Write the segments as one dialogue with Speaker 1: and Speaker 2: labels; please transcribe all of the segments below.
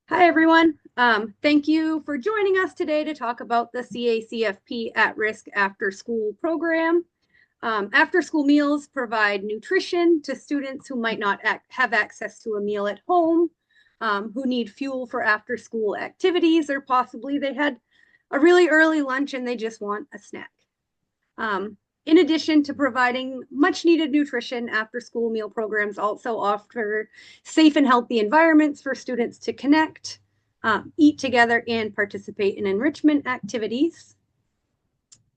Speaker 1: Hi, everyone. Thank you for joining us today to talk about the CACFP at-risk after-school program. After-school meals provide nutrition to students who might not have access to a meal at home, who need fuel for after-school activities, or possibly they had a really early lunch and they just want a snack. In addition to providing much needed nutrition, after school meal programs also offer safe and healthy environments for students to connect, eat together, and participate in enrichment activities.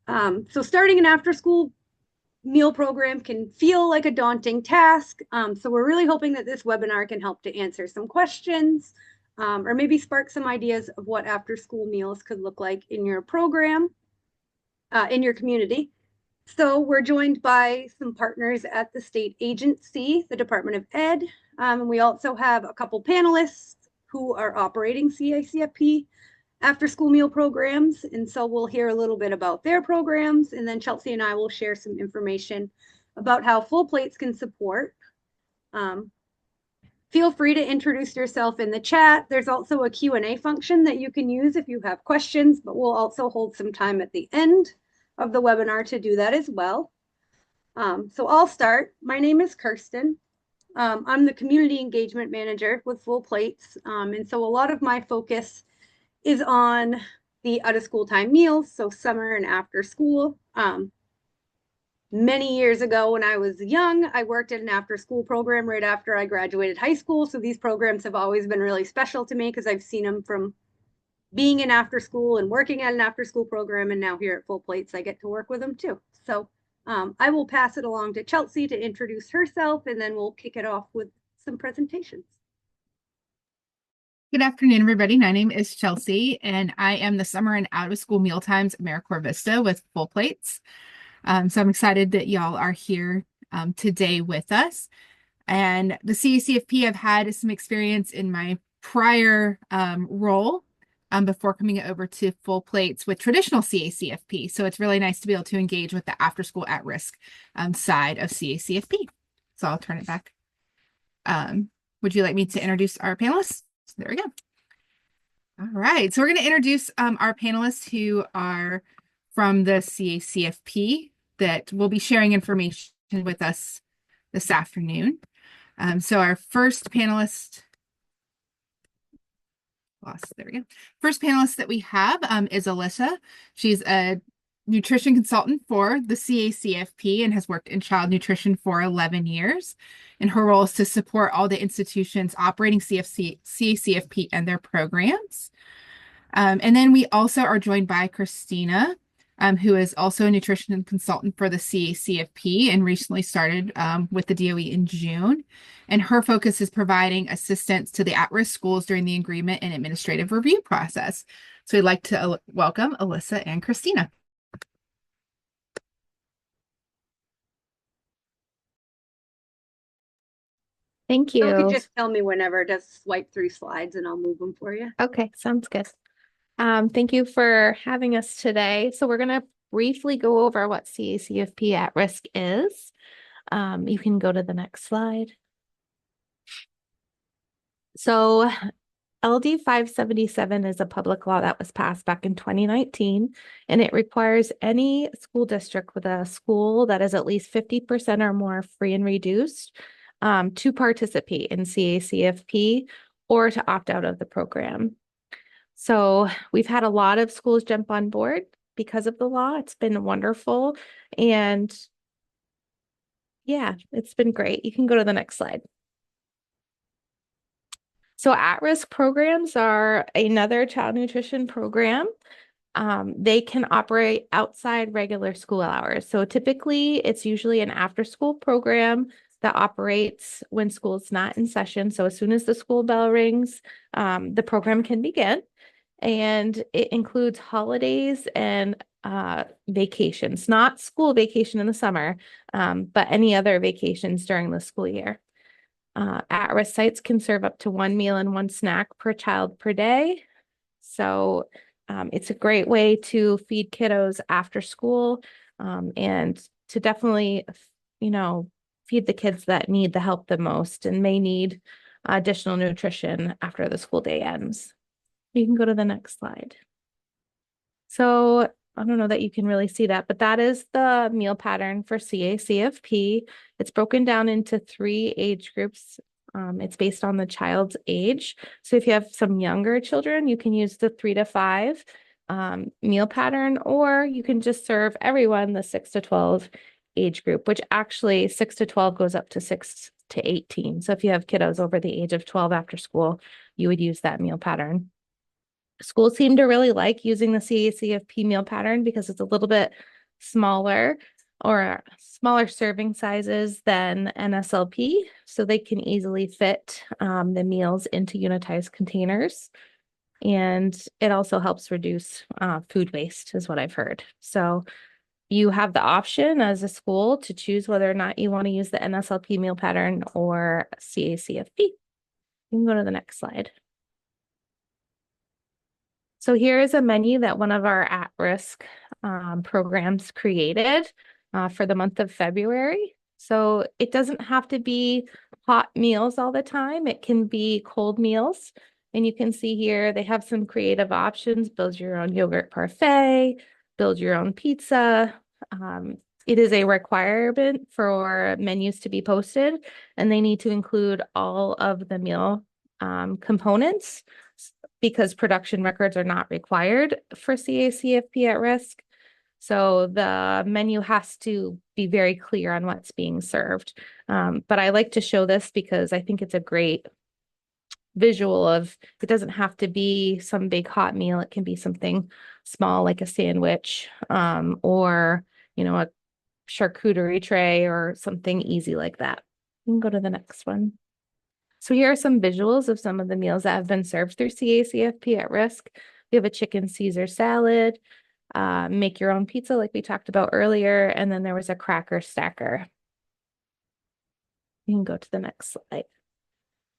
Speaker 1: So starting an after school meal program can feel like a daunting task. So we're really hoping that this webinar can help to answer some questions or maybe spark some ideas of what after school meals could look like in your program, in your community. So we're joined by some partners at the state agency, the Department of Ed. We also have a couple panelists who are operating CACFP after school meal programs. And so we'll hear a little bit about their programs, and then Chelsea and I will share some information about how Full Plates can support. Feel free to introduce yourself in the chat. There's also a Q&A function that you can use if you have questions, but we'll also hold some time at the end of the webinar to do that as well. So I'll start. My name is Kirsten. I'm the Community Engagement Manager with Full Plates. And so a lot of my focus is on the out of school time meals, so summer and after school. Many years ago when I was young, I worked at an after school program right after I graduated high school. So these programs have always been really special to me because I've seen them from being in after school and working at an after school program, and now here at Full Plates, I get to work with them too. So I will pass it along to Chelsea to introduce herself, and then we'll kick it off with some presentations.
Speaker 2: Good afternoon, everybody. My name is Chelsea, and I am the Summer and Out of School Mealtimes AmeriCorps Vista with Full Plates. So I'm excited that y'all are here today with us. And the CACFP, I've had some experience in my prior role before coming over to Full Plates with traditional CACFP. So it's really nice to be able to engage with the after school at-risk side of CACFP. So I'll turn it back. Would you like me to introduce our panelists? There we go. All right, so we're going to introduce our panelists who are from the CACFP that will be sharing information with us this afternoon. So our first panelist, there we go. First panelist that we have is Alyssa. She's a nutrition consultant for the CACFP and has worked in child nutrition for 11 years. And her role is to support all the institutions operating CACFP and their programs. And then we also are joined by Christina, who is also a nutrition consultant for the CACFP and recently started with the DOE in June. And her focus is providing assistance to the at-risk schools during the agreement and administrative review process. So we'd like to welcome Alyssa and Christina.
Speaker 3: Thank you.
Speaker 1: You can just tell me whenever to swipe through slides and I'll move them for you.
Speaker 3: Okay, sounds good. Thank you for having us today. So we're going to briefly go over what CACFP at risk is. You can go to the next slide. So LD 577 is a public law that was passed back in 2019, and it requires any school district with a school that is at least 50% or more free and reduced to participate in CACFP or to opt out of the program. So we've had a lot of schools jump on board because of the law. It's been wonderful. And yeah, it's been great. You can go to the next slide. So at-risk programs are another child nutrition program. They can operate outside regular school hours. So typically it's usually an after-school program that operates when school's not in session. So as soon as the school bell rings, the program can begin. And it includes holidays and vacations, not school vacation in the summer, but any other vacations during the school year. At-risk sites can serve up to 1 meal and 1 snack per child per day. So it's a great way to feed kiddos after school and to definitely, feed the kids that need the help the most and may need additional nutrition after the school day ends. You can go to the next slide. So I don't know that you can really see that, but that is the meal pattern for CACFP. It's broken down into 3 age groups. It's based on the child's age. So if you have some younger children, you can use the 3 to 5 meal pattern, or you can just serve everyone the 6 to 12 age group, which actually 6 to 12 goes up to 6 to 18. So if you have kiddos over the age of 12 after school, you would use that meal pattern. Schools seem to really like using the CACFP meal pattern because it's a little bit smaller or smaller serving sizes than NSLP, so they can easily fit the meals into unitized containers. And it also helps reduce food waste, is what I've heard. So you have the option as a school to choose whether or not you want to use the NSLP meal pattern or CACFP. You can go to the next slide. So here is a menu that one of our at-risk programs created for the month of February. So it doesn't have to be hot meals all the time. It can be cold meals. And you can see here they have some creative options: build your own yogurt parfait, build your own pizza. It is a requirement for menus to be posted, and they need to include all of the meal components, because production records are not required for CACFP at risk. So the menu has to be very clear on what's being served. But I like to show this because I think it's a great visual of, it doesn't have to be some big hot meal. It can be something small like a sandwich, or, a charcuterie tray or something easy like that. You can go to the next one. So here are some visuals of some of the meals that have been served through CACFP at risk. We have a chicken Caesar salad, make your own pizza like we talked about earlier, and then there was a cracker stacker. You can go to the next slide.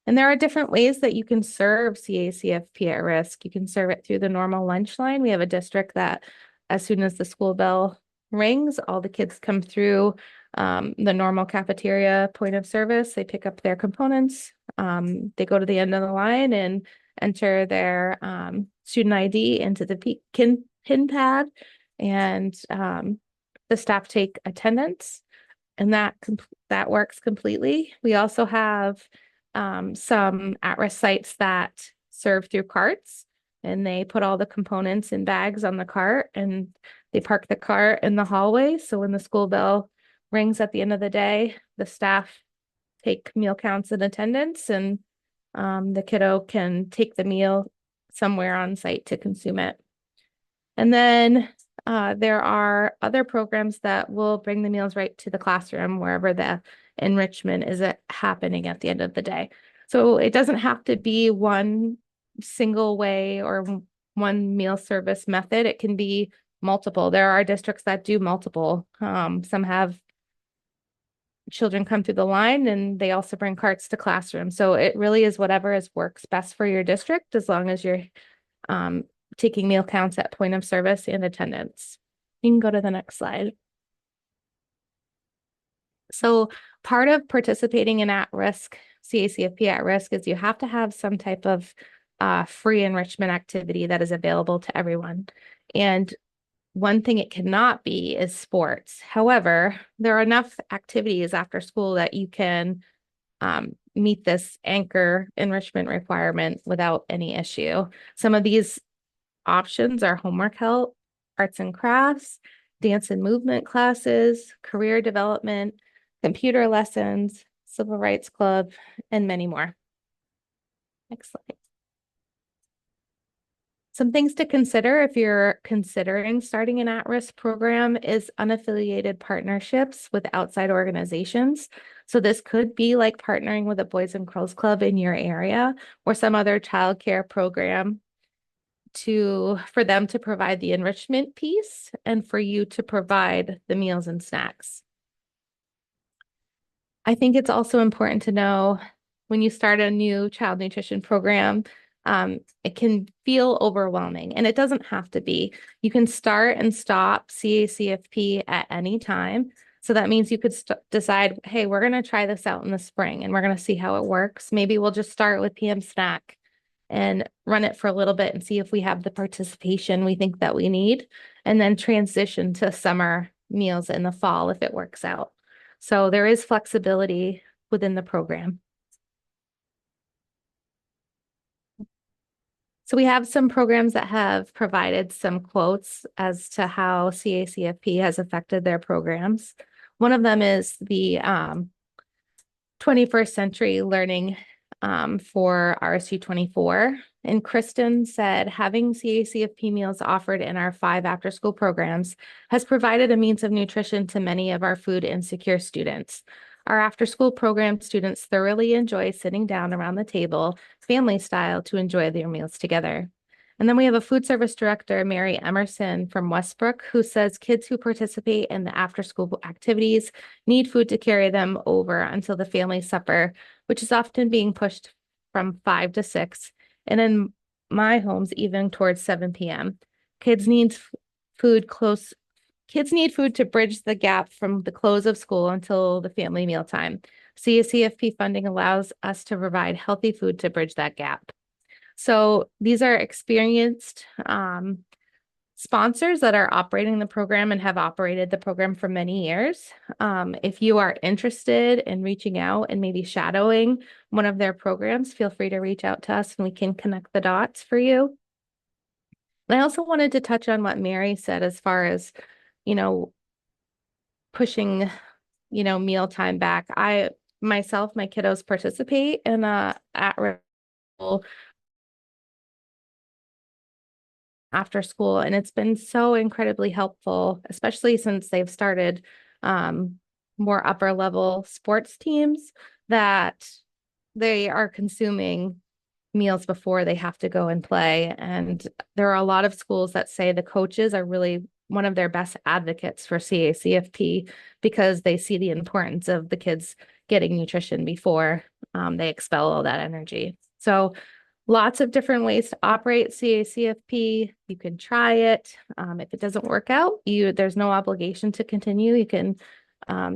Speaker 3: And there are different ways that you can serve CACFP at risk. You can serve it through the normal lunch line. We have a district that as soon as the school bell rings, all the kids come through the normal cafeteria point of service. They pick up their components. They go to the end of the line and enter their student ID into the pin pad, and the staff take attendance, and that works completely. We also have some at-risk sites that serve through carts, and they put all the components in bags on the cart, and they park the cart in the hallway. So when the school bell rings at the end of the day, the staff take meal counts and attendance, and the kiddo can take the meal somewhere on site to consume it. And then there are other programs that will bring the meals right to the classroom, wherever the enrichment is happening at the end of the day. So it doesn't have to be one single way or one meal service method. It can be multiple. There are districts that do multiple. Some have children come through the line, and they also bring carts to classroom. So it really is whatever works best for your district, as long as you're taking meal counts at point of service and attendance. You can go to the next slide. So part of participating in at-risk, CACFP at risk, is you have to have some type of free enrichment activity that is available to everyone. And one thing it cannot be is sports. However, there are enough activities after school that you can meet this anchor enrichment requirement without any issue. Some of these options are homework help, arts and crafts, dance and movement classes, career development, computer lessons, civil rights club, and many more. Next slide. Some things to consider if you're considering starting an at-risk program is unaffiliated partnerships with outside organizations. So this could be like partnering with a Boys and Girls Club in your area or some other childcare program for them to provide the enrichment piece and for you to provide the meals and snacks. I think it's also important to know when you start a new child nutrition program, it can feel overwhelming, and it doesn't have to be. You can start and stop CACFP at any time. So that means you could decide, hey, we're going to try this out in the spring and we're going to see how it works. Maybe we'll just start with PM snack and run it for a little bit and see if we have the participation we think that we need, and then transition to summer meals in the fall if it works out. So there is flexibility within the program. So we have some programs that have provided some quotes as to how CACFP has affected their programs. One of them is the 21st Century Learning for RSU 24. And Kristen said, having CACFP meals offered in our 5 after-school programs has provided a means of nutrition to many of our food insecure students. Our after-school program students thoroughly enjoy sitting down around the table, family style, to enjoy their meals together. And then we have a food service director, Mary Emerson from Westbrook, who says kids who participate in the after-school activities need food to carry them over until the family supper, which is often being pushed from 5 to 6. And in my homes, even towards 7 p.m. Kids need food to bridge the gap from the close of school until the family mealtime. CACFP funding allows us to provide healthy food to bridge that gap. So these are experienced sponsors that are operating the program and have operated the program for many years. If you are interested in reaching out and maybe shadowing one of their programs, feel free to reach out to us and we can connect the dots for you. And I also wanted to touch on what Mary said as far as, pushing, mealtime back. My kiddos participate in at-risk after school, and it's been so incredibly helpful, especially since they've started more upper level sports teams, that they are consuming meals before they have to go and play. And there are a lot of schools that say the coaches are really one of their best advocates for CACFP because they see the importance of the kids getting nutrition before they expel all that energy. So lots of different ways to operate CACFP. You can try it. If it doesn't work out, there's no obligation to continue. You can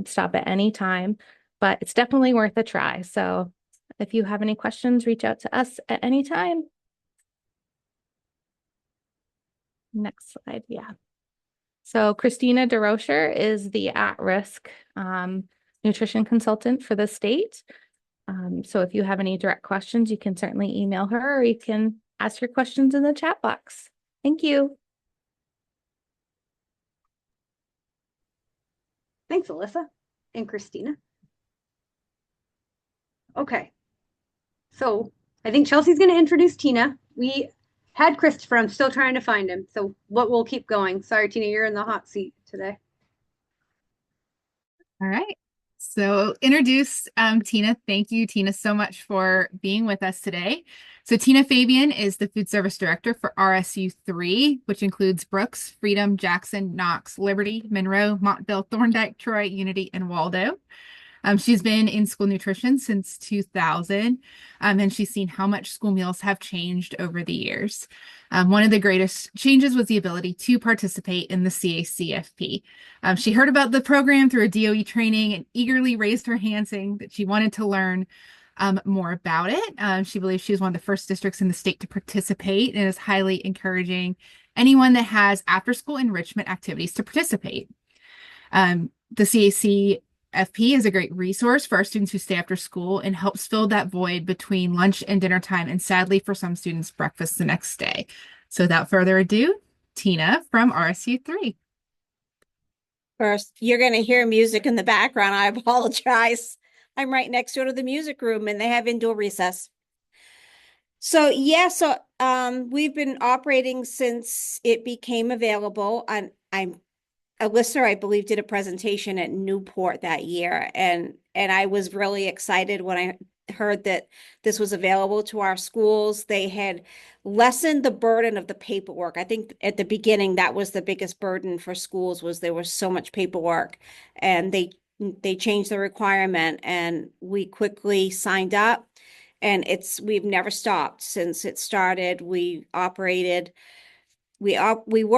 Speaker 3: stop at any time, but it's definitely worth a try. So if you have any questions, reach out to us at any time. Next slide, yeah. So Christina DeRocher is the at-risk nutrition consultant for the state. So if you have any direct questions, you can certainly email her or you can ask your questions in the chat box. Thank you.
Speaker 1: Thanks, Alyssa and Christina. Okay. So I think Chelsea's going to introduce Tina. We had Christopher. I'm still trying to find him. So we'll keep going. Sorry, Tina, you're in the hot seat today.
Speaker 2: All right. So introduce Tina. Thank you, Tina, so much for being with us today. So Tina Fabian is the food service director for RSU 3, which includes Brooks, Freedom, Jackson, Knox, Liberty, Monroe, Montville, Thorndike, Troy, Unity, and Waldo. She's been in school nutrition since 2000, and she's seen how much school meals have changed over the years. One of the greatest changes was the ability to participate in the CACFP. She heard about the program through a DOE training and eagerly raised her hand saying that she wanted to learn more about it. She believes she was one of the first districts in the state to participate and is highly encouraging anyone that has after-school enrichment activities to participate. The CACFP is a great resource for our students who stay after school and helps fill that void between lunch and dinner time, and sadly for some students, breakfast the next day. So without further ado, Tina from RSU 3.
Speaker 4: First, you're going to hear music in the background. I apologize. I'm right next door to the music room and they have indoor recess. So we've been operating since it became available. And Alyssa, I believe, did a presentation at Newport that year. And I was really excited when I heard that this was available to our schools. They had lessened the burden of the paperwork. I think at the beginning, that was the biggest burden for schools, was there was so much paperwork, and they changed the requirement and we quickly signed up, and we've never stopped since it started. We were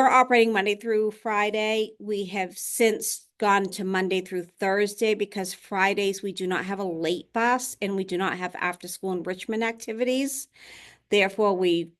Speaker 4: operating Monday through Friday. We have since gone to Monday through Thursday because Fridays we do not have a late bus and we do not have after school enrichment activities. Therefore, we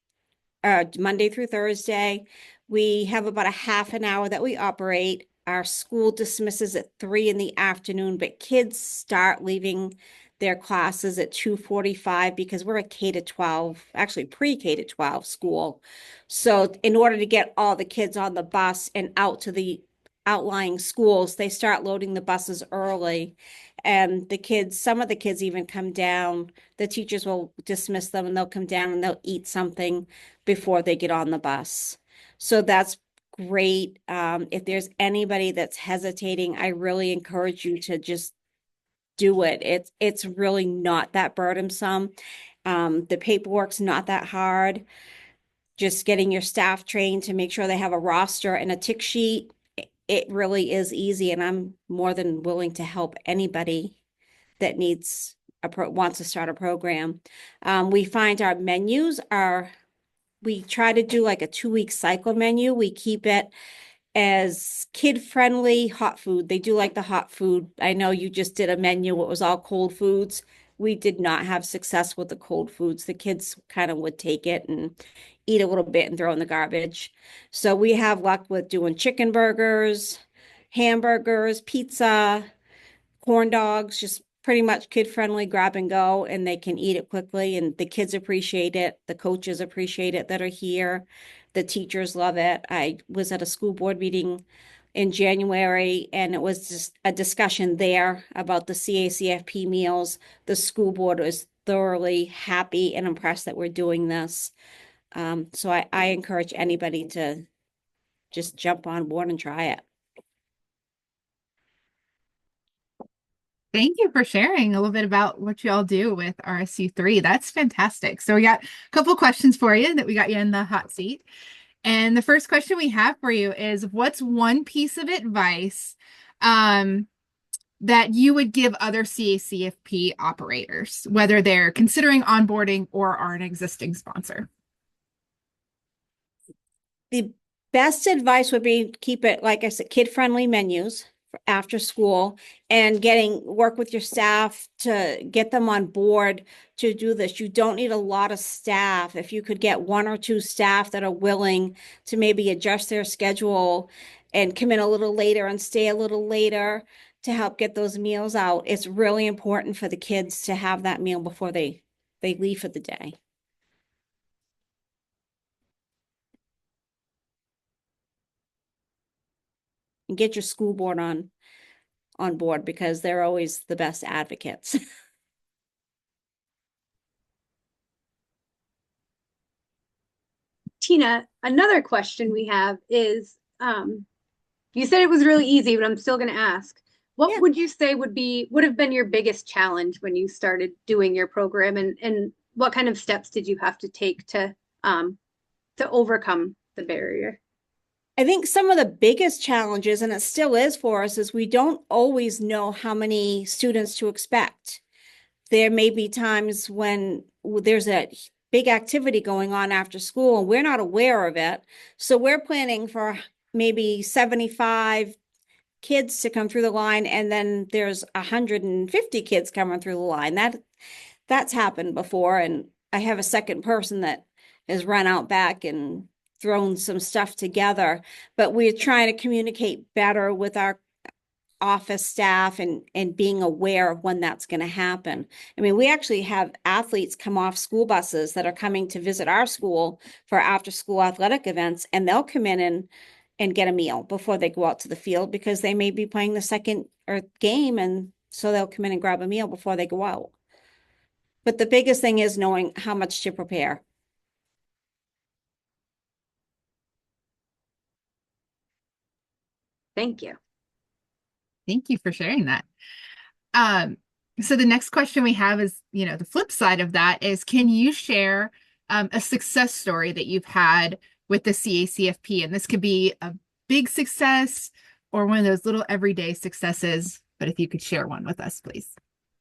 Speaker 4: Monday through Thursday, we have about a half an hour that we operate. Our school dismisses at 3 in the afternoon, but kids start leaving their classes at 2:45 because we're a K to 12, actually pre-K to 12 school. So in order to get all the kids on the bus and out to the outlying schools, they start loading the buses early. And the kids, some of the kids even come down, the teachers will dismiss them and they'll come down and they'll eat something before they get on the bus. So that's great. If there's anybody that's hesitating, I really encourage you to just do it. It's really not that burdensome. The paperwork's not that hard. Just getting your staff trained to make sure they have a roster and a tick sheet. It really is easy, and I'm more than willing to help anybody that wants to start a program. We find our menus we try to do like a 2-week cycle menu. We keep it as kid-friendly hot food. They do like the hot food. I know you just did a menu. It was all cold foods. We did not have success with the cold foods. The kids kind of would take it and eat a little bit and throw in the garbage. So we have luck with doing chicken burgers, hamburgers, pizza, corn dogs, just pretty much kid-friendly grab and go, and they can eat it quickly, and the kids appreciate it. The coaches appreciate it that are here. The teachers love it. I was at a school board meeting in January, and it was just a discussion there about the CACFP meals. The school board was thoroughly happy and impressed that we're doing this. So I encourage anybody to just jump on board and try it.
Speaker 2: Thank you for sharing a little bit about what you all do with RSU3. That's fantastic. So we got a couple questions for you that we got you in the hot seat. And the first question we have for you is, what's one piece of advice that you would give other CACFP operators, whether they're considering onboarding or are an existing sponsor?
Speaker 4: The best advice would be keep it, like I said, kid-friendly menus for after school, and work with your staff to get them on board to do this. You don't need a lot of staff. If you could get 1 or 2 staff that are willing to maybe adjust their schedule and come in a little later and stay a little later to help get those meals out. It's really important for the kids to have that meal before they leave for the day. And get your school board on board because they're always the best advocates.
Speaker 1: Tina, another question we have is, you said it was really easy, but I'm still going to ask. What would you say would have been your biggest challenge when you started doing your program, and what kind of steps did you have to take to overcome the barrier?
Speaker 4: I think some of the biggest challenges, and it still is for us, is we don't always know how many students to expect. There may be times when there's a big activity going on after school and we're not aware of it. So we're planning for maybe 75 kids to come through the line, and then there's 150 kids coming through the line. That's happened before, and I have a second person that has run out back and thrown some stuff together, but we're trying to communicate better with our office staff and being aware of when that's going to happen. I mean, we actually have athletes come off school buses that are coming to visit our school for after school athletic events, and they'll come in and get a meal before they go out to the field because they may be playing the second or game, and so they'll come in and grab a meal before they go out. But the biggest thing is knowing how much to prepare.
Speaker 1: Thank you.
Speaker 2: Thank you for sharing that. So the next question we have is, the flip side of that is, can you share a success story that you've had with the CACFP? And this could be a big success or one of those little everyday successes, but if you could share one with us, please.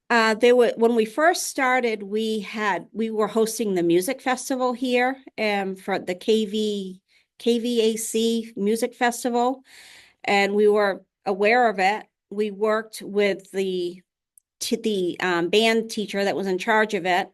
Speaker 4: When we first started, we were hosting the music festival here for the KVAC music festival. And we were aware of it. We worked with the band teacher that was in charge of it.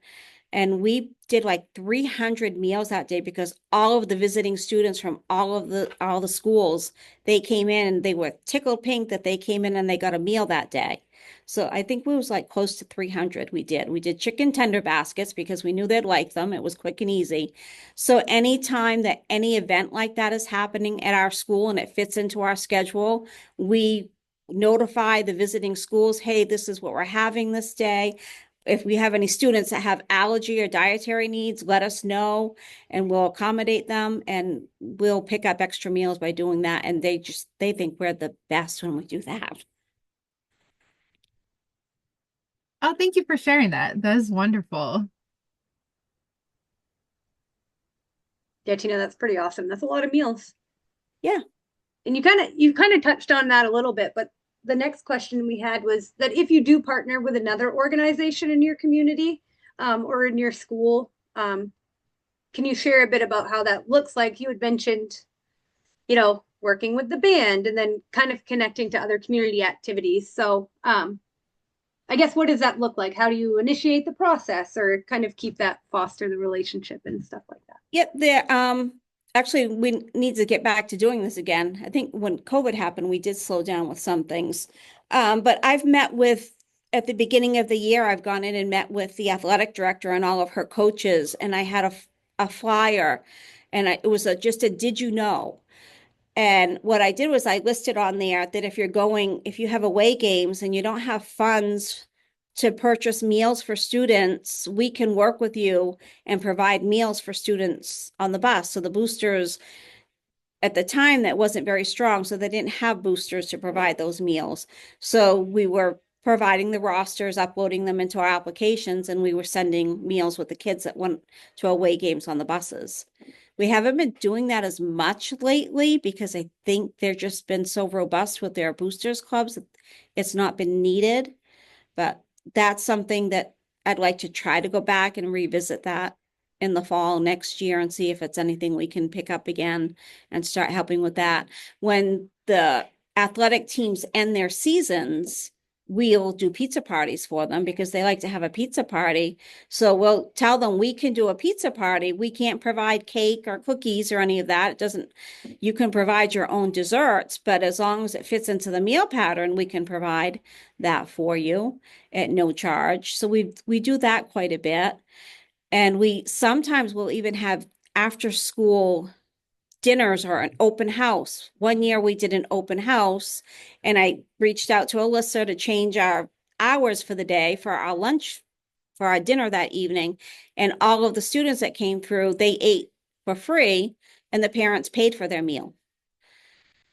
Speaker 4: And we did like 300 meals that day because all of the visiting students from all the schools, they came in and they were tickled pink that they came in and they got a meal that day. So I think we was like close to 300 we did. We did chicken tender baskets because we knew they'd like them. It was quick and easy. So anytime that any event like that is happening at our school and it fits into our schedule, we notify the visiting schools, hey, this is what we're having this day. If we have any students that have allergy or dietary needs, let us know and we'll accommodate them and we'll pick up extra meals by doing that. And they think we're the best when we do that.
Speaker 2: Oh, thank you for sharing that. That is wonderful.
Speaker 1: Yeah, Tina, that's pretty awesome. That's a lot of meals.
Speaker 4: Yeah.
Speaker 1: And you kind of touched on that a little bit, but the next question we had was that if you do partner with another organization in your community or in your school, can you share a bit about how that looks like? You had mentioned, working with the band and then kind of connecting to other community activities. So I guess what does that look like? How do you initiate the process or kind of foster the relationship and stuff like that?
Speaker 4: Yep, actually we need to get back to doing this again. I think when COVID happened, we did slow down with some things. But I've met with at the beginning of the year, I've gone in and met with the athletic director and all of her coaches, and I had a flyer, and it was just a did you know? And what I did was I listed on there that if you have away games and you don't have funds to purchase meals for students, we can work with you and provide meals for students on the bus. So the boosters at the time that wasn't very strong, so they didn't have boosters to provide those meals. So we were providing the rosters, uploading them into our applications, and we were sending meals with the kids that went to away games on the buses. We haven't been doing that as much lately because I think they've just been so robust with their boosters clubs. It's not been needed, but that's something that I'd like to try to go back and revisit that in the fall next year and see if it's anything we can pick up again and start helping with that. When the athletic teams end their seasons, we'll do pizza parties for them because they like to have a pizza party. So we'll tell them we can do a pizza party. We can't provide cake or cookies or any of that. You can provide your own desserts, but as long as it fits into the meal pattern, we can provide that for you at no charge. So we do that quite a bit. And we sometimes will even have after school dinners or an open house. One year we did an open house and I reached out to Alyssa to change our hours for the day for our lunch, for our dinner that evening. And all of the students that came through, they ate for free and the parents paid for their meal.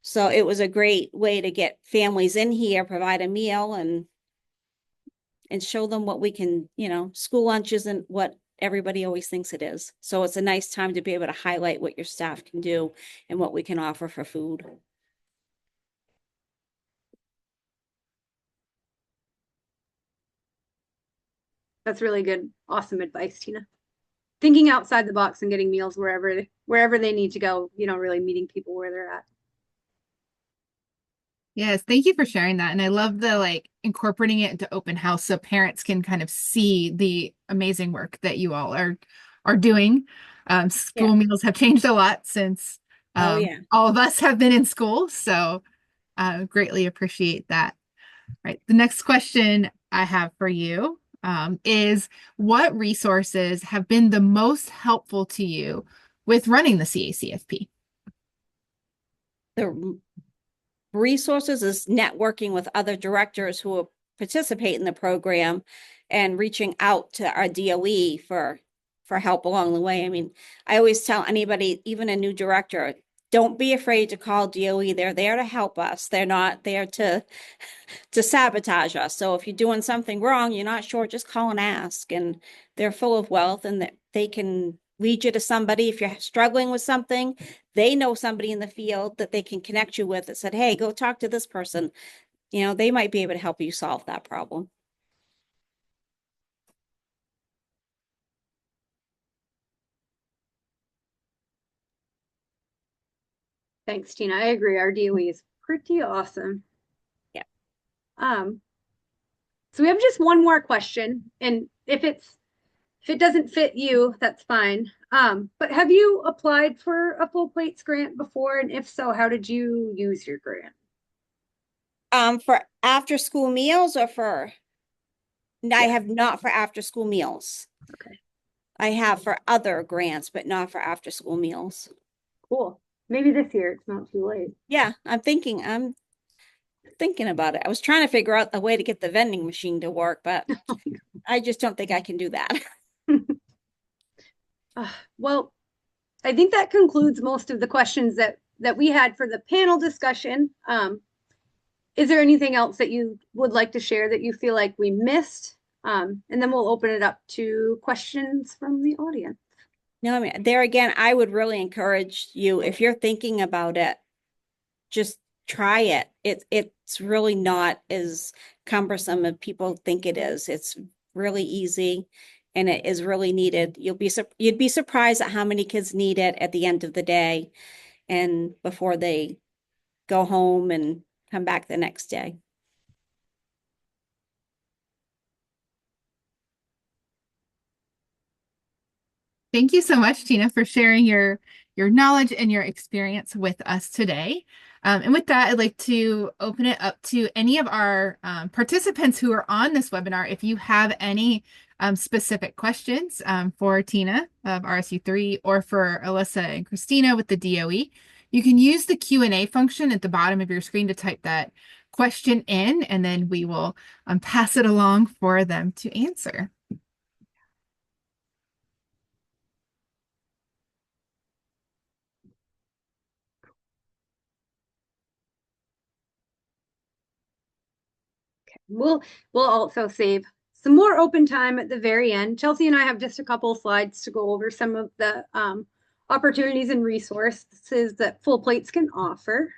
Speaker 4: So it was a great way to get families in here, provide a meal and show them what we can, school lunch isn't what everybody always thinks it is. So it's a nice time to be able to highlight what your staff can do and what we can offer for food.
Speaker 1: That's really good. Awesome advice, Tina. Thinking outside the box and getting meals wherever they need to go, really meeting people where they're at.
Speaker 2: Yes, thank you for sharing that. And I love the incorporating it into open house so parents can kind of see the amazing work that you all are doing. School meals have changed a lot since all of us have been in school. So greatly appreciate that. Right. The next question I have for you is what resources have been the most helpful to you with running the CACFP?
Speaker 4: The resources is networking with other directors who will participate in the program and reaching out to our DOE for help along the way. I mean, I always tell anybody, even a new director, don't be afraid to call DOE. They're there to help us. They're not there to sabotage us. So if you're doing something wrong, you're not sure, just call and ask. And they're full of wealth and that they can lead you to somebody. If you're struggling with something, they know somebody in the field that they can connect you with that said, hey, go talk to this person. They might be able to help you solve that problem.
Speaker 1: Thanks, Tina. I agree. Our DOE is pretty awesome. So we have just one more question, and if it doesn't fit you, that's fine. But have you applied for a full plates grant before? And if so, how did you use your grant?
Speaker 4: For after school meals or for, I
Speaker 1: Yeah.
Speaker 4: have not for after school meals.
Speaker 1: Okay,
Speaker 4: I have for other grants, but not for after school meals.
Speaker 1: cool. Maybe this year it's not too late.
Speaker 4: Yeah, I'm thinking about it. I was trying to figure out a way to get the vending machine to work, but I just don't think I can do that.
Speaker 1: Well, I think that concludes most of the questions that we had for the panel discussion. Is there anything else that you would like to share that you feel like we missed? And then we'll open it up to questions from the audience.
Speaker 4: No, I mean, there again, I would really encourage you, if you're thinking about it, just try it. It's really not as cumbersome as people think it is. It's really easy and it is really needed. You'd be surprised at how many kids need it at the end of the day and before they go home and come back the next day.
Speaker 2: Thank you so much, Tina, for sharing your knowledge and your experience with us today. And with that, I'd like to open it up to any of our participants who are on this webinar. If you have any specific questions for Tina of RSU3 or for Alyssa and Christina with the DOE, you can use the Q&A function at the bottom of your screen to type that question in, and then we will pass it along for them to answer.
Speaker 1: We'll also save some more open time at the very end. Chelsea and I have just a couple slides to go over some of the opportunities and resources that full plates can offer.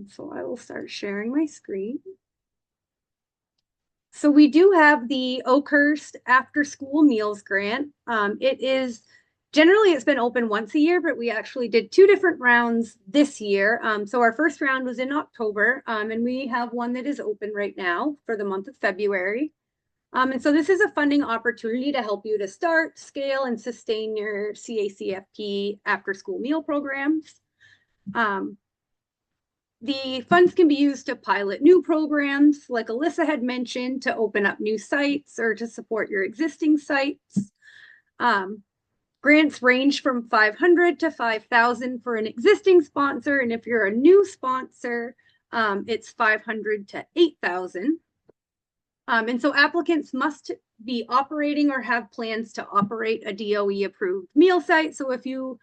Speaker 1: So I will start sharing my screen. So we do have the Oakhurst After School Meals Grant. It's been open once a year, but we actually did 2 different rounds this year. So our first round was in October, and we have one that is open right now for the month of February. And so this is a funding opportunity to help you to start, scale, and sustain your CACFP after school meal programs. The funds can be used to pilot new programs, like Alyssa had mentioned, to open up new sites or to support your existing sites. Grants range from $500 to $5,000 for an existing sponsor, and if you're a new sponsor, it's $500 to $8,000. And so applicants must be operating or have plans to operate a DOE-approved meal site. So if you've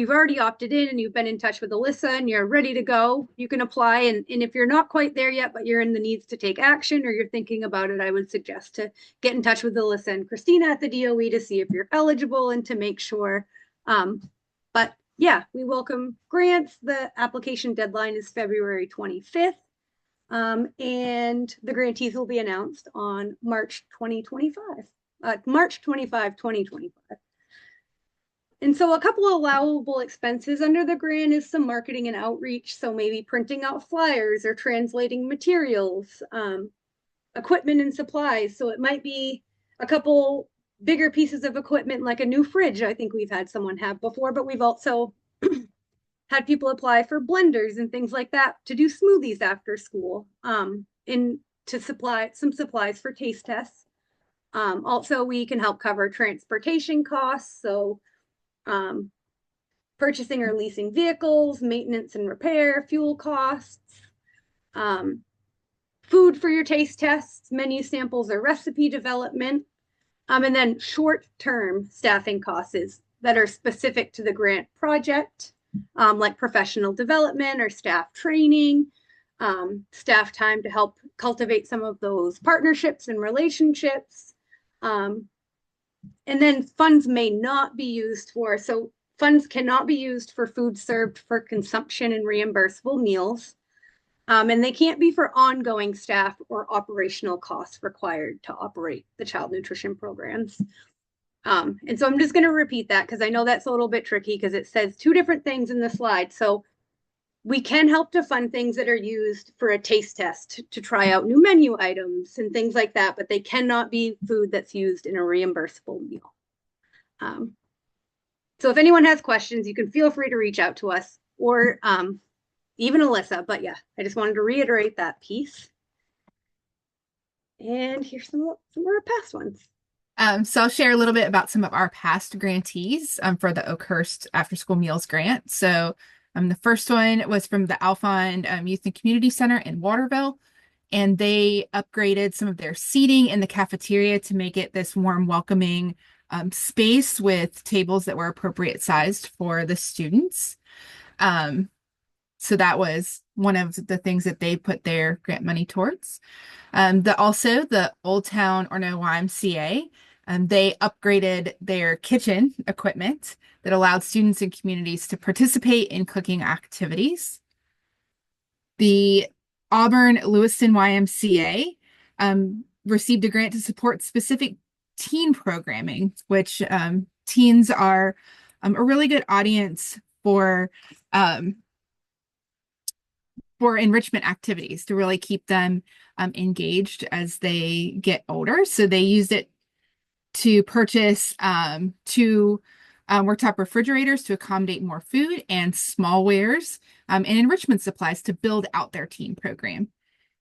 Speaker 1: already opted in and you've been in touch with Alyssa and you're ready to go, you can apply. And if you're not quite there yet, but you're in the needs to take action or you're thinking about it, I would suggest to get in touch with Alyssa and Christina at the DOE to see if you're eligible and to make sure. But yeah, we welcome grants. The application deadline is February 25th. And the grantees will be announced on March 25, 2025. And so a couple of allowable expenses under the grant is some marketing and outreach. So maybe printing out flyers or translating materials, equipment and supplies. So it might be a couple bigger pieces of equipment like a new fridge. I think we've had someone have before, but we've also had people apply for blenders and things like that to do smoothies after school, and to supply some supplies for taste tests. Also, we can help cover transportation costs. So purchasing or leasing vehicles, maintenance and repair, fuel costs, food for your taste tests, menu samples or recipe development, and then short-term staffing costs that are specific to the grant project, like professional development or staff training, staff time to help cultivate some of those partnerships and relationships. And then funds may not be used for, so funds cannot be used for food served for consumption and reimbursable meals. And they can't be for ongoing staff or operational costs required to operate the child nutrition programs. And so I'm just going to repeat that because I know that's a little bit tricky because it says 2 different things in the slide. So we can help to fund things that are used for a taste test to try out new menu items and things like that, but they cannot be food that's used in a reimbursable meal. So if anyone has questions, you can feel free to reach out to us or even Alyssa. But yeah, I just wanted to reiterate that piece. And here's some more past ones.
Speaker 2: So I'll share a little bit about some of our past grantees for the Oakhurst After School Meals Grant. So the first one was from the Alfond Youth and Community Center in Waterville, and they upgraded some of their seating in the cafeteria to make it this warm, welcoming space with tables that were appropriate sized for the students. So that was one of the things that they put their grant money towards. Also the Old Town Orono YMCA, they upgraded their kitchen equipment that allowed students and communities to participate in cooking activities. The Auburn Lewiston YMCA received a grant to support specific teen programming, which teens are a really good audience for enrichment activities to really keep them engaged as they get older. So they used it to purchase two worktop refrigerators to accommodate more food and smallwares and enrichment supplies to build out their teen program.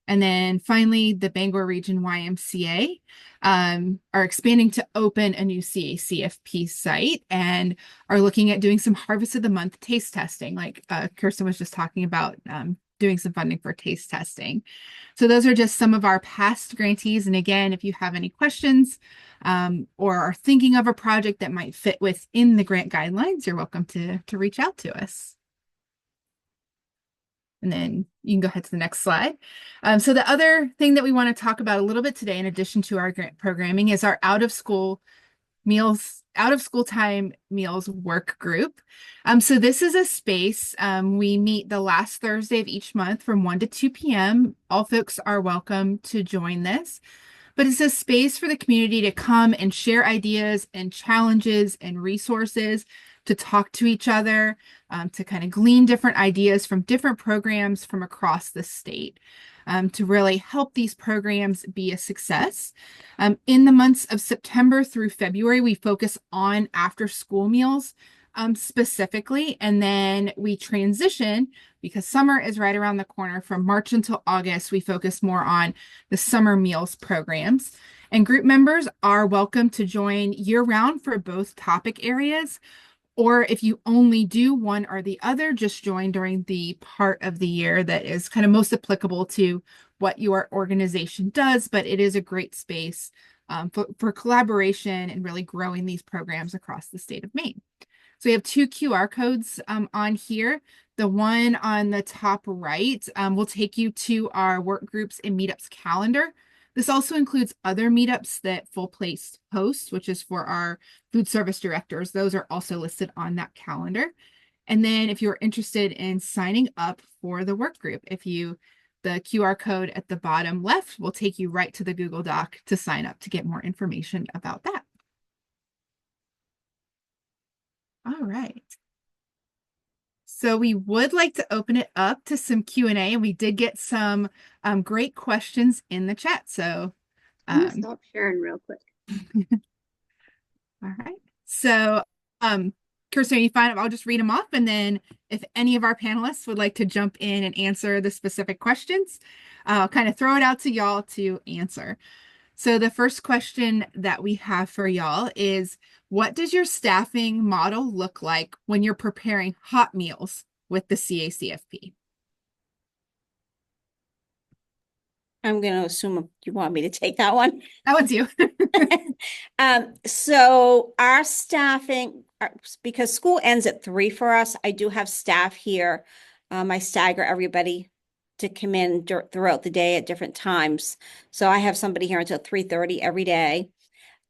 Speaker 2: And then finally, the Bangor Region YMCA are expanding to open a new CACFP site and are looking at doing some Harvest of the Month taste testing, like Kirsten was just talking about doing some funding for taste testing. So those are just some of our past grantees. And again, if you have any questions or are thinking of a project that might fit within the grant guidelines, you're welcome to reach out to us. And then you can go ahead to the next slide. So the other thing that we want to talk about a little bit today, in addition to our grant programming, is our out of school time meals work group. So this is a space. We meet the last Thursday of each month from 1 to 2 p.m. All folks are welcome to join this. But it's a space for the community to come and share ideas and challenges and resources, to talk to each other, to kind of glean different ideas from different programs from across the state, to really help these programs be a success. In the months of September through February, we focus on after school meals specifically, and then we transition because summer is right around the corner. From March until August, we focus more on the summer meals programs. And group members are welcome to join year-round for both topic areas, or if you only do one or the other, just join during the part of the year that is kind of most applicable to what your organization does. But it is a great space for collaboration and really growing these programs across the state of Maine. So we have two QR codes on here. The one on the top right will take you to our work groups and meetups calendar. This also includes other meetups that Full Plates hosts, which is for our food service directors. Those are also listed on that calendar. And then if you're interested in signing up for the work group, the QR code at the bottom left will take you right to the Google Doc to sign up to get more information about that. All right. So we would like to open it up to some Q&A, and we did get some great questions in the chat. So
Speaker 1: I'm gonna stop sharing real quick.
Speaker 2: All right. So Kirsten, are you fine? I'll just read them off, and then if any of our panelists would like to jump in and answer the specific questions, I'll kind of throw it out to y'all to answer. So the first question that we have for y'all is, what does your staffing model look like when you're preparing hot meals with the CACFP?
Speaker 4: I'm going to assume you want me to take that one.
Speaker 2: That one's you.
Speaker 4: So our staffing, because school ends at 3 for us, I do have staff here. I stagger everybody to come in throughout the day at different times. So I have somebody here until 3:30 every day.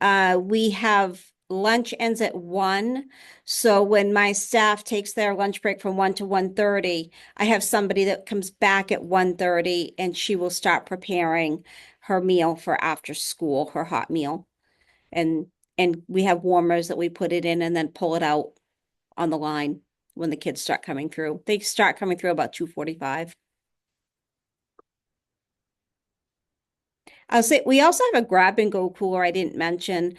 Speaker 4: We have lunch ends at 1. So when my staff takes their lunch break from 1 to 1:30, I have somebody that comes back at 1:30 and she will start preparing her meal for after school, her hot meal. And we have warmers that we put it in and then pull it out on the line. when the kids start coming through. They start coming through about 2:45. I'll say we also have a grab and go cooler I didn't mention.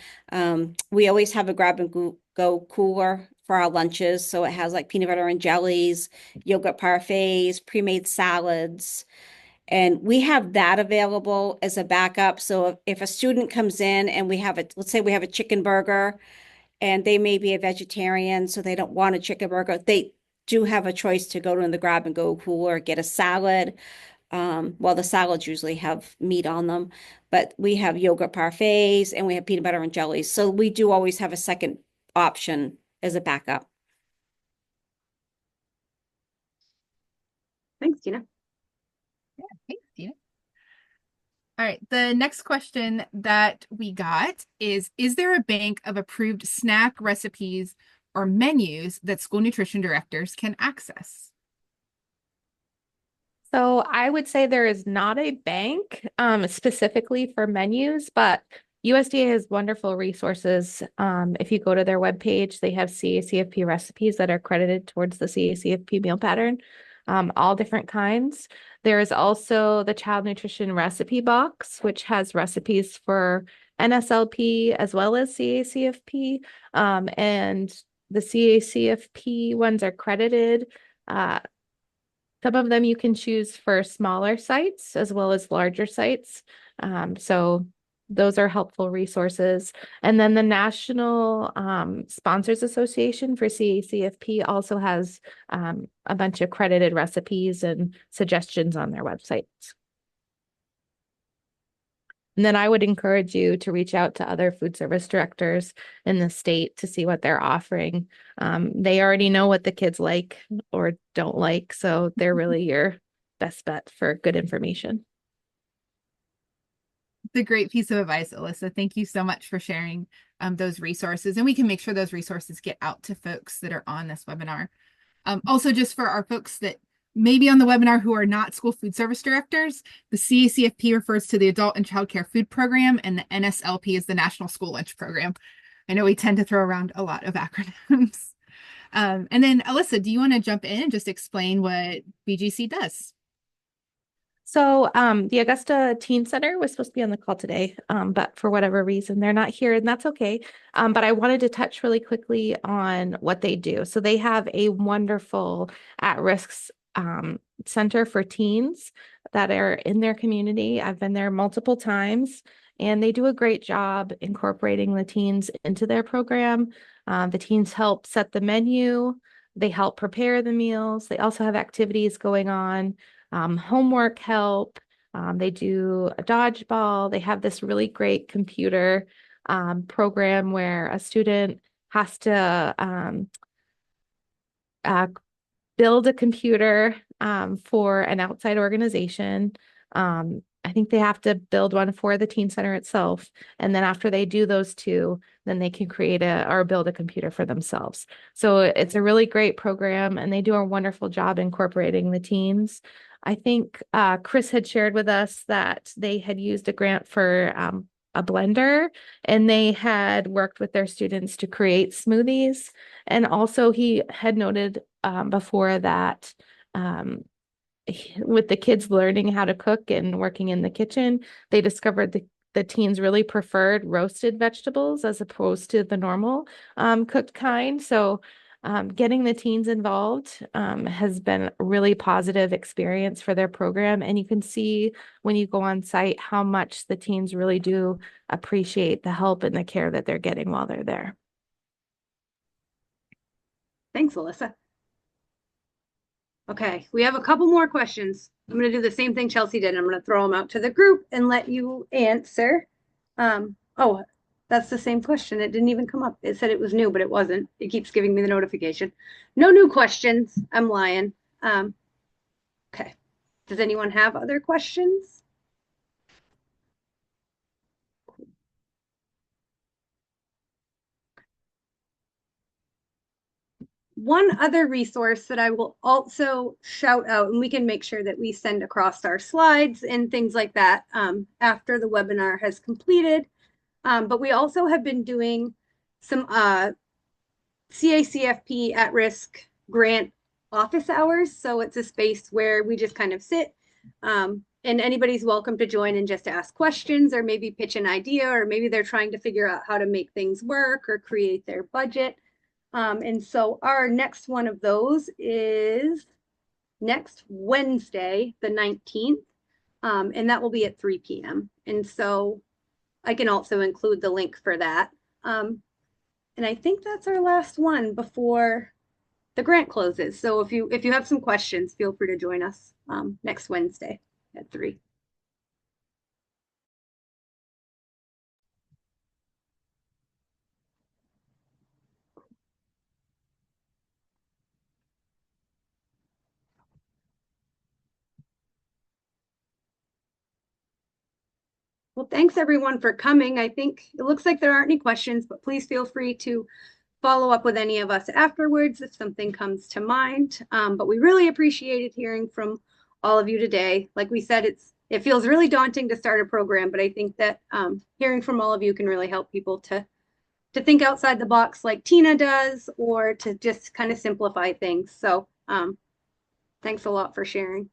Speaker 4: We always have a grab and go cooler for our lunches. So it has like peanut butter and jellies, yogurt parfaits, pre-made salads. And we have that available as a backup. So if a student comes in and let's say we have a chicken burger and they may be a vegetarian, so they don't want a chicken burger, they do have a choice to go to the grab and go cooler, get a salad. Well, the salads usually have meat on them, but we have yogurt parfaits and we have peanut butter and jellies. So we do always have a second option as a backup.
Speaker 1: Thanks, Tina.
Speaker 2: Yeah, thanks, Tina. All right, the next question that we got is there a bank of approved snack recipes or menus that school nutrition directors can access?
Speaker 3: So I would say there is not a bank specifically for menus, but USDA has wonderful resources. If you go to their webpage, they have CACFP recipes that are credited towards the CACFP meal pattern, all different kinds. There is also the Child Nutrition Recipe Box, which has recipes for NSLP as well as CACFP. And the CACFP ones are credited. Some of them you can choose for smaller sites as well as larger sites. So those are helpful resources. And then the National Sponsors Association for CACFP also has a bunch of credited recipes and suggestions on their websites. And then I would encourage you to reach out to other food service directors in the state to see what they're offering. They already know what the kids like or don't like, so they're really your best bet for good information.
Speaker 2: It's a great piece of advice, Alyssa. Thank you so much for sharing those resources, and we can make sure those resources get out to folks that are on this webinar. Also, just for our folks that may be on the webinar who are not school food service directors, the CACFP refers to the Adult and Child Care Food Program, and the NSLP is the National School Lunch Program. I know we tend to throw around a lot of acronyms. And then, Alyssa, do you want to jump in and just explain what BGC does?
Speaker 3: So the Augusta Teen Center was supposed to be on the call today, but for whatever reason, they're not here, and that's okay. But I wanted to touch really quickly on what they do. So they have a wonderful at-risk center for teens that are in their community. I've been there multiple times, and they do a great job incorporating the teens into their program. The teens help set the menu. They help prepare the meals. They also have activities going on. Homework help. They do a dodgeball. They have this really great computer program where a student has to build a computer for an outside organization. I think they have to build one for the teen center itself. And then after they do those two, then they can create or build a computer for themselves. So it's a really great program, and they do a wonderful job incorporating the teens. I think Chris had shared with us that they had used a grant for a blender, and they had worked with their students to create smoothies. And also he had noted before that with the kids learning how to cook and working in the kitchen, they discovered the teens really preferred roasted vegetables as opposed to the normal cooked kind. So getting the teens involved has been a really positive experience for their program. And you can see when you go on site how much the teens really do appreciate the help and the care that they're getting while they're there.
Speaker 1: Thanks, Alyssa. Okay, we have a couple more questions. I'm going to do the same thing Chelsea did. I'm going to throw them out to the group and let you answer. Oh, that's the same question. It didn't even come up. It said it was new, but it wasn't. It keeps giving me the notification. No new questions. I'm lying. Okay. Does anyone have other questions? One other resource that I will also shout out, and we can make sure that we send across our slides and things like that after the webinar has completed. But we also have been doing some CACFP at-risk grant office hours. So it's a space where we just kind of sit, and anybody's welcome to join and just ask questions or maybe pitch an idea, or maybe they're trying to figure out how to make things work or create their budget. And so our next one of those is next Wednesday, the 19th, and that will be at 3 p.m. And so I can also include the link for that. And I think that's our last one before the grant closes. So if you have some questions, feel free to join us next Wednesday at 3. Well, thanks everyone for coming. I think it looks like there aren't any questions, but please feel free to follow up with any of us afterwards if something comes to mind. But we really appreciated hearing from all of you today. Like we said, it feels really daunting to start a program, but I think that hearing from all of you can really help people to think outside the box like Tina does, or to just kind of simplify things. So thanks a lot for sharing.